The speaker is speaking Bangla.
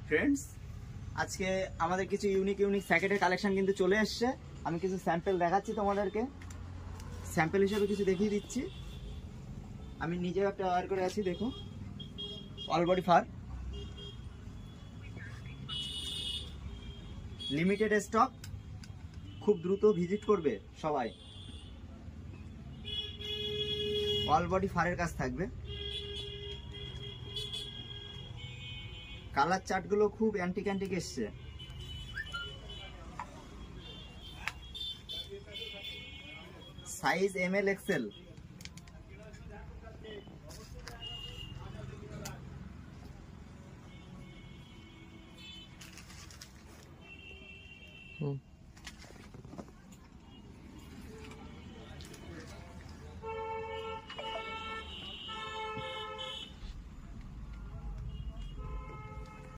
ফ্রেন্ডস, আজকে আমাদের কিছু ইউনিক স্যাকেটের কালেকশন কিন্তু চলে এসছে। আমি কিছু স্যাম্পল দেখাচ্ছি তোমাদেরকে, স্যাম্পল হিসেবে কিছু দেখিয়ে দিচ্ছি। আমি নিজেও একটা অর্ডার করে আছি, দেখো all body far, limited stock, খুব দ্রুত ভিজিট করবে সবাই। অল বডি ফারের কাজ থাকবে, কালার চার্টগুলো খুব অ্যান্টিক এসছে। Size ML XL,